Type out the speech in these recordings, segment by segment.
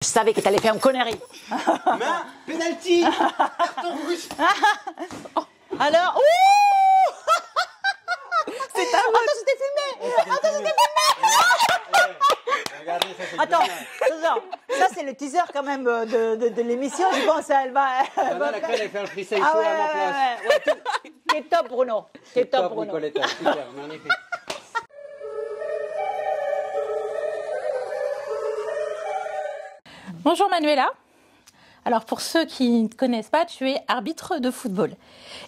Je savais que t'allais faire une connerie. Main, penalty, carton rouge. Alors, ouh c'est à vous. Attends, je t'ai filmé. Attends, je t'ai filmé. Regardez, ça c'est Attends, bien. ça c'est le teaser quand même de l'émission. Je pense elle va. Maintenant, la crème, elle fait un freestyle Ah chaud ouais, à ma place. ouais. T'es top, Bruno. T'es top, Bruno. Nicoletta, super, magnifique. Bonjour Manuela. Alors pour ceux qui ne te connaissent pas, tu es arbitre de football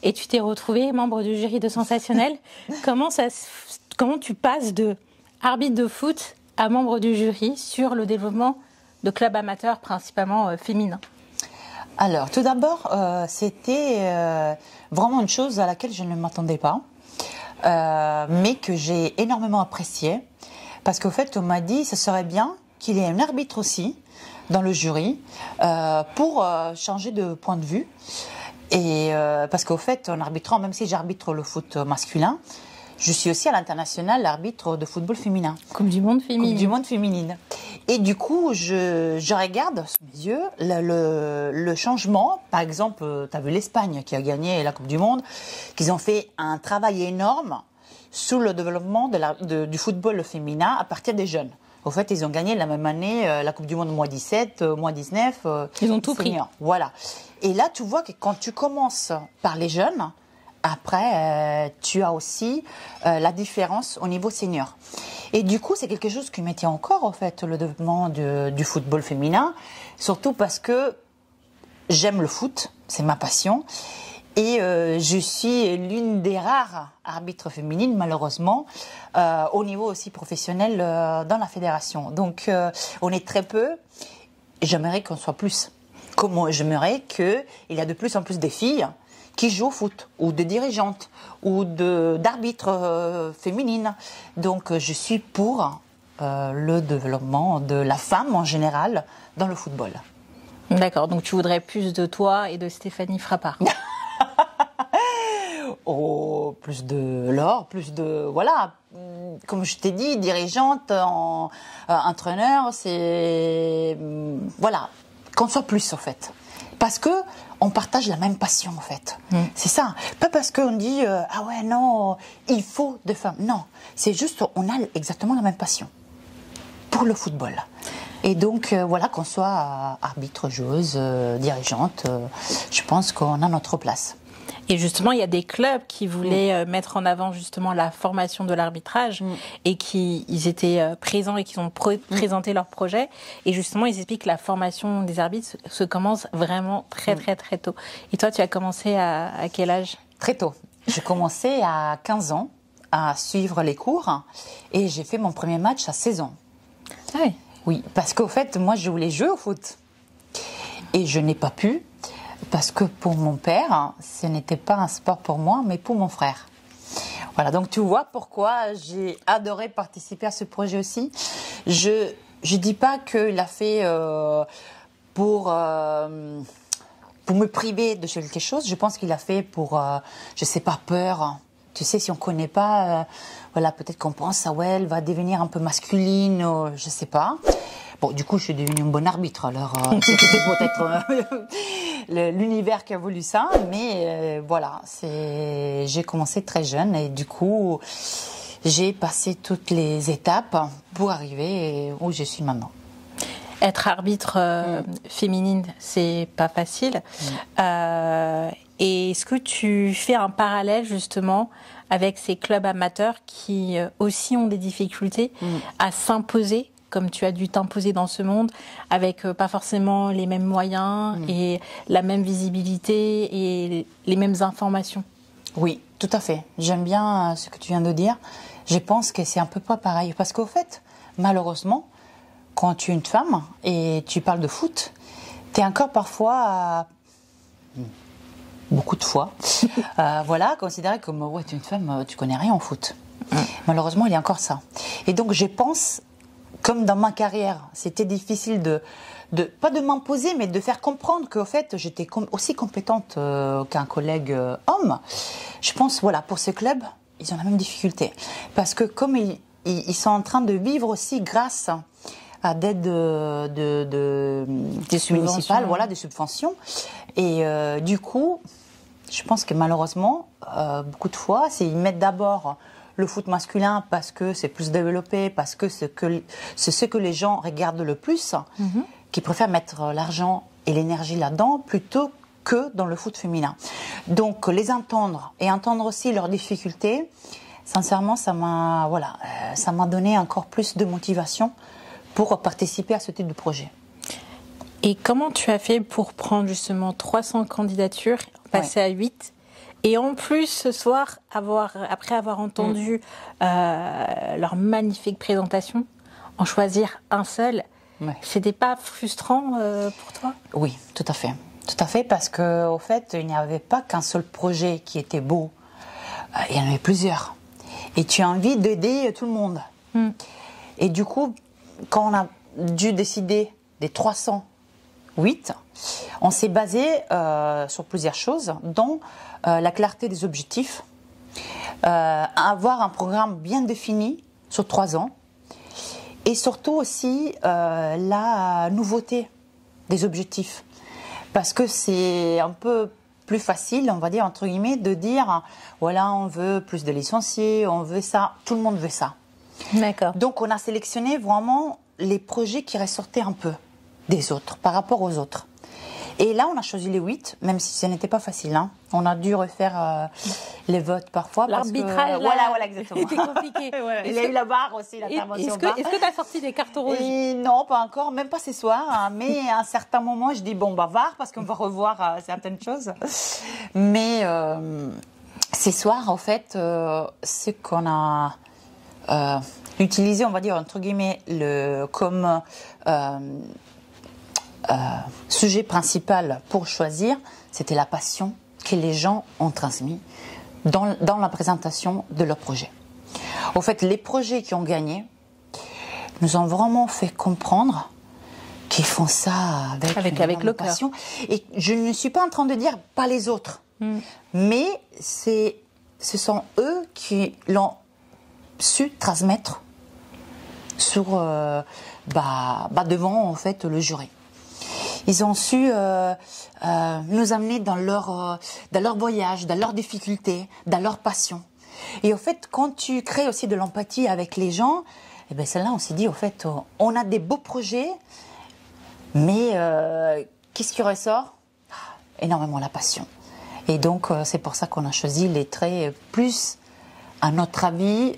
et tu t'es retrouvée membre du jury de Sensationnel. Comment tu passes de arbitre de foot à membre du jury sur le développement de clubs amateurs principalement féminins? Alors, tout d'abord, c'était vraiment une chose à laquelle je ne m'attendais pas, mais que j'ai énormément apprécié, parce qu'au fait, on m'a dit ce serait bien qu'il y ait un arbitre aussi dans le jury pour changer de point de vue. Et parce qu'au fait, en arbitrant, même si j'arbitre le foot masculin, je suis aussi à l'international arbitre de football féminin. Coupe du monde féminine. Coupe du monde féminine. Et du coup, je regarde sous mes yeux le changement. Par exemple, tu as vu l'Espagne qui a gagné la Coupe du monde, qu'ils ont fait un travail énorme sous le développement du football féminin à partir des jeunes. Au fait, ils ont gagné la même année la Coupe du monde moins 17, moins 19. Ils ont tout pris. Voilà. Et là, tu vois que quand tu commences par les jeunes, après, tu as aussi la différence au niveau senior. Et du coup, c'est quelque chose qui me tient encore, en fait, le développement du football féminin, surtout parce que j'aime le foot, c'est ma passion, et je suis l'une des rares arbitres féminines, malheureusement, au niveau aussi professionnel dans la fédération. Donc, on est très peu, et j'aimerais qu'on soit plus. Comme j'aimerais qu'il y a de plus en plus de filles qui jouent au foot, ou de dirigeantes, ou d'arbitres féminines. Donc je suis pour le développement de la femme en général dans le football. D'accord, donc tu voudrais plus de toi et de Stéphanie Frappard. Oh, plus de l'or, plus de... Voilà, comme je t'ai dit, dirigeante, entraîneur, c'est... Voilà, qu'on soit plus en fait. Parce que on partage la même passion en fait. C'est ça. Pas parce qu'on dit ah ouais non, il faut des femmes. Non, c'est juste on a exactement la même passion pour le football. Et donc voilà, qu'on soit arbitre, joueuse, dirigeante, je pense qu'on a notre place. Et justement, il y a des clubs qui voulaient mettre en avant justement la formation de l'arbitrage et ils étaient présents et qui ont présenté leur projet. Et justement, ils expliquent que la formation des arbitres se commence vraiment très tôt. Et toi, tu as commencé à quel âge? Très tôt. J'ai commencé à 15 ans à suivre les cours et j'ai fait mon premier match à 16 ans. Ah oui. Oui, parce qu'au fait, moi, je voulais jouer au foot. Et je n'ai pas pu. Parce que pour mon père, ce n'était pas un sport pour moi, mais pour mon frère. Voilà, donc tu vois pourquoi j'ai adoré participer à ce projet aussi. Je dis pas qu'il a fait pour me priver de quelque chose. Je pense qu'il a fait pour, je sais pas, peur. Tu sais, si on connaît pas, voilà, peut-être qu'on pense, ah ouais, elle va devenir un peu masculine, je sais pas. Bon, du coup, je suis devenue une bonne arbitre, alors c'était peut-être l'univers qui a voulu ça, mais voilà, j'ai commencé très jeune et du coup, j'ai passé toutes les étapes pour arriver où je suis maintenant. Être arbitre féminine, c'est pas facile. Et est-ce que tu fais un parallèle justement avec ces clubs amateurs qui aussi ont des difficultés à s'imposer, comme tu as dû t'imposer dans ce monde, avec pas forcément les mêmes moyens et la même visibilité et les mêmes informations? Oui, tout à fait. J'aime bien ce que tu viens de dire. Je pense que c'est un peu pas pareil. Parce qu'au fait, malheureusement, quand tu es une femme et tu parles de foot, tu es encore parfois... beaucoup de fois, voilà, considéré comme ouais, tu es une femme, tu connais rien en foot. Malheureusement, il y a encore ça. Et donc, je pense, comme dans ma carrière, c'était difficile pas de m'imposer, mais de faire comprendre qu'au fait, j'étais aussi compétente qu'un collègue homme. Je pense, voilà, pour ce club, ils ont la même difficulté. Parce que comme ils sont en train de vivre aussi grâce d'aide Des subventions. municipales, voilà, des subventions. Et du coup, je pense que malheureusement, beaucoup de fois, ils mettent d'abord le foot masculin parce que c'est plus développé, parce que c'est ce que les gens regardent le plus, qui préfèrent mettre l'argent et l'énergie là-dedans plutôt que dans le foot féminin. Donc les entendre et entendre aussi leurs difficultés, sincèrement, ça m'a donné encore plus de motivation pour participer à ce type de projet. Et comment tu as fait pour prendre justement 300 candidatures, passer à 8 et en plus ce soir, après avoir entendu leur magnifique présentation, en choisir un seul, c'était pas frustrant pour toi? Oui, tout à fait. Tout à fait, parce qu'au fait, il n'y avait pas qu'un seul projet qui était beau. Il y en avait plusieurs. Et tu as envie d'aider tout le monde. Et du coup, quand on a dû décider des 308, on s'est basé sur plusieurs choses, dont la clarté des objectifs, avoir un programme bien défini sur 3 ans, et surtout aussi la nouveauté des objectifs. Parce que c'est un peu plus facile, on va dire, entre guillemets, de dire, voilà, on veut plus de licenciés, on veut ça, tout le monde veut ça. D'accord. Donc on a sélectionné vraiment les projets qui ressortaient un peu des autres, par rapport aux autres. Et là, on a choisi les 8, même si ce n'était pas facile. Hein. On a dû refaire les votes parfois. L'arbitrage, voilà, exactement. C'était compliqué. Voilà. Il y a eu la barre aussi, l'intervention barre. Est-ce que tu as sorti des cartes rouges? Et non, pas encore, même pas ce soir. Hein, mais à un certain moment, je dis, bon, VAR, parce qu'on va revoir certaines choses. Mais ces soirs, en fait, ce qu'on a utilisé, on va dire, entre guillemets, comme sujet principal pour choisir, c'était la passion que les gens ont transmis dans la présentation de leur projet. Au fait, les projets qui ont gagné nous ont vraiment fait comprendre qu'ils font ça avec le passion. Et je ne suis pas en train de dire pas les autres, mais ce sont eux qui l'ont su transmettre sur, devant en fait le jury. Ils ont su nous amener dans leur voyage, dans leurs difficultés, dans leur passion. Et au fait, quand tu crées aussi de l'empathie avec les gens, eh ben celle-là, on s'est dit, au fait, on a des beaux projets, mais qu'est-ce qui ressort? Énormément la passion. Et donc, c'est pour ça qu'on a choisi les traits plus, à notre avis,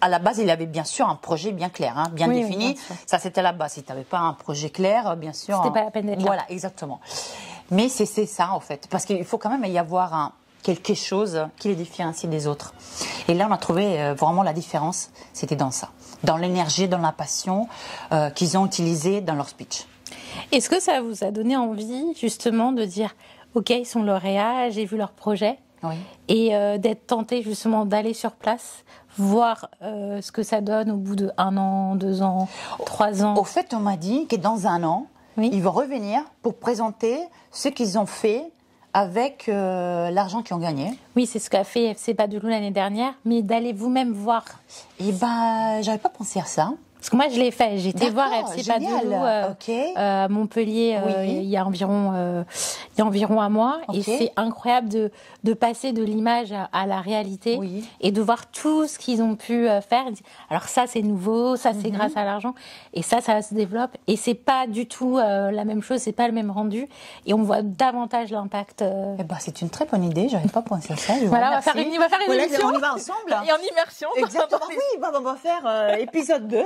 à la base, il avait bien sûr un projet bien clair, hein, bien défini. Oui, bien ça, c'était la base. Si tu n'avais pas un projet clair, bien sûr... C'était pas la peine d'être là. Voilà, exactement. Mais c'est ça, en fait. Parce qu'il faut quand même y avoir quelque chose qui les différencie des autres. Et là, on a trouvé vraiment la différence. C'était dans ça. Dans l'énergie, dans la passion qu'ils ont utilisée dans leur speech. Est-ce que ça vous a donné envie, justement, de dire, OK, ils sont lauréats, j'ai vu leur projet, oui. Et d'être tenté, justement, d'aller sur place, voir ce que ça donne au bout de 1 an, 2 ans, 3 ans. Au fait, on m'a dit que dans 1 an, oui. Ils vont revenir pour présenter ce qu'ils ont fait avec l'argent qu'ils ont gagné. Oui, c'est ce qu'a fait FC Padoulou l'année dernière, mais d'aller vous-même voir. Eh ben, j'avais pas pensé à ça. Parce que moi, je l'ai fait. J'ai été voir FC Padoulou à Montpellier il y a environ 1 mois. Okay. Et c'est incroyable de passer de l'image à la réalité et de voir tout ce qu'ils ont pu faire. Alors ça, c'est nouveau, ça, c'est grâce à l'argent. Et ça se développe. Et c'est pas du tout la même chose, c'est pas le même rendu. Et on voit davantage l'impact. Eh ben, c'est une très bonne idée, j'avais pas pensé à ça. Voilà, on va faire une émission. On y va ensemble. Et en immersion. Exactement, oui, on va faire épisode 2.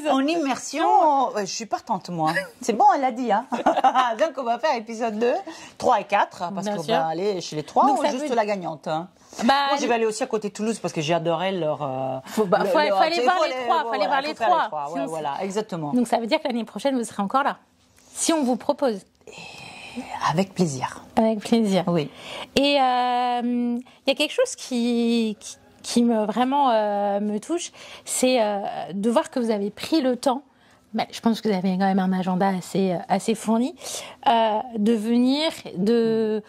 En immersion, je suis partante moi. C'est bon, elle l'a dit. Hein. Donc on va faire épisode 2, 3 et 4, parce qu'on va aller chez les 3 ou juste la gagnante. Hein. Moi je vais aller aussi à côté de Toulouse parce que j'ai adoré leur... faut aller voir les 3. Ouais, voilà, exactement. Donc ça veut dire que l'année prochaine vous serez encore là. Si on vous propose. Avec plaisir. Avec plaisir. Oui. Et il y a quelque chose qui me touche, c'est de voir que vous avez pris le temps, je pense que vous avez quand même un agenda assez fourni, de venir, de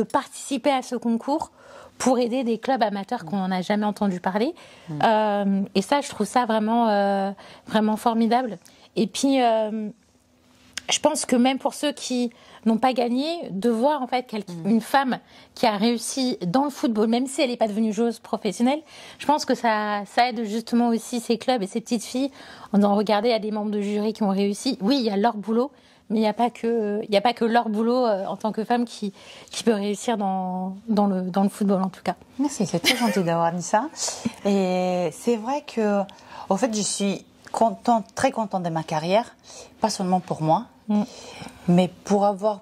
participer à ce concours pour aider des clubs amateurs qu'on n'en a jamais entendu parler. Et ça, je trouve ça vraiment, vraiment formidable. Et puis, je pense que même pour ceux qui n'ont pas gagné, de voir en fait une femme qui a réussi dans le football, même si elle n'est pas devenue joueuse professionnelle, je pense que ça aide justement aussi ces clubs et ces petites filles en disant, regardez, il y a des membres de jury qui ont réussi. Oui, il y a leur boulot, mais il n'y a pas que leur boulot en tant que femme qui peut réussir dans le football en tout cas. Merci, c'est très gentil d'avoir dit ça. Et c'est vrai que, en fait, je suis très contente de ma carrière, pas seulement pour moi, mais pour avoir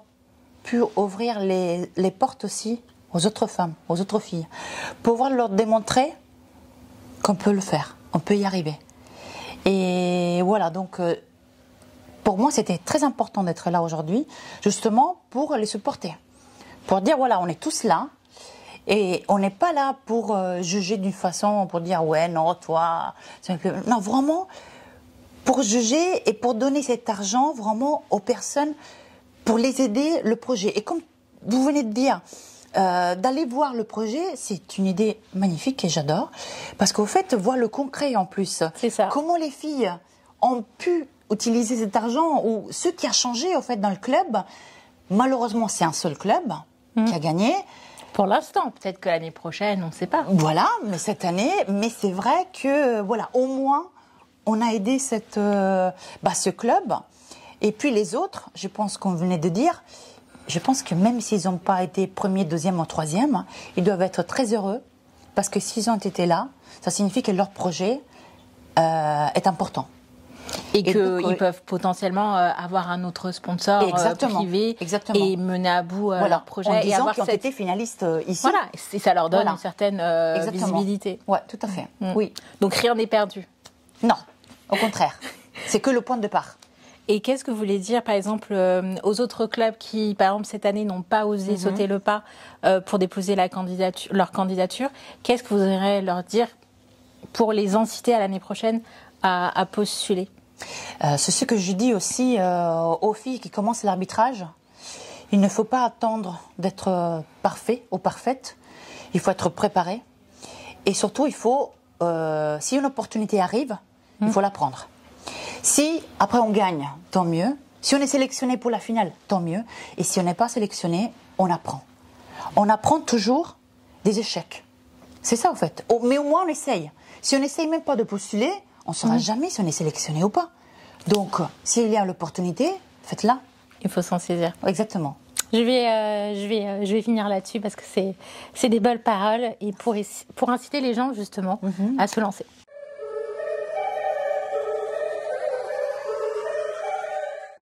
pu ouvrir les portes aussi aux autres femmes, aux autres filles, pouvoir leur démontrer qu'on peut le faire, on peut y arriver. Et voilà, donc pour moi c'était très important d'être là aujourd'hui, justement pour les supporter, pour dire voilà, on est tous là. Et on n'est pas là pour juger d'une façon, pour dire ouais, non, toi, non, vraiment pour juger et pour donner cet argent vraiment aux personnes pour les aider le projet. Et comme vous venez de dire, d'aller voir le projet, c'est une idée magnifique et j'adore. Parce qu'au fait, voir le concret en plus. C'est ça. Comment les filles ont pu utiliser cet argent ou ce qui a changé au fait dans le club. Malheureusement, c'est un seul club qui a gagné. Pour l'instant, peut-être que l'année prochaine, on ne sait pas. Voilà, mais cette année, mais c'est vrai que voilà, au moins on a aidé ce club. Et puis les autres, je pense qu'on venait de dire, je pense que même s'ils n'ont pas été premier, deuxième ou troisième, ils doivent être très heureux parce que s'ils ont été là, ça signifie que leur projet est important. Et qu'ils peuvent potentiellement avoir un autre sponsor privé et mener à bout leur projet. En disant et avoir qu'ils ont été finalistes ici. Voilà, et ça leur donne une certaine visibilité. Oui, tout à fait. Oui. Donc rien n'est perdu. Non, au contraire. C'est que le point de départ. Et qu'est-ce que vous voulez dire, par exemple, aux autres clubs qui, par exemple, cette année, n'ont pas osé sauter le pas pour déposer leur candidature? Qu'est-ce que vous voudriez leur dire pour les inciter à l'année prochaine à postuler? C'est ce que je dis aussi aux filles qui commencent l'arbitrage. Il ne faut pas attendre d'être parfait ou parfaite. Il faut être préparé. Et surtout, il faut, si une opportunité arrive, il faut la prendre. Si après on gagne, tant mieux. Si on est sélectionné pour la finale, tant mieux. Et si on n'est pas sélectionné, on apprend. On apprend toujours des échecs. C'est ça en fait. Mais au moins on essaye. Si on n'essaye même pas de postuler, on ne saura jamais si on est sélectionné ou pas. Donc, s'il y a l'opportunité, faites-la. Il faut s'en saisir. Exactement. Je vais finir là-dessus parce que c'est des belles paroles et pour inciter les gens justement à se lancer.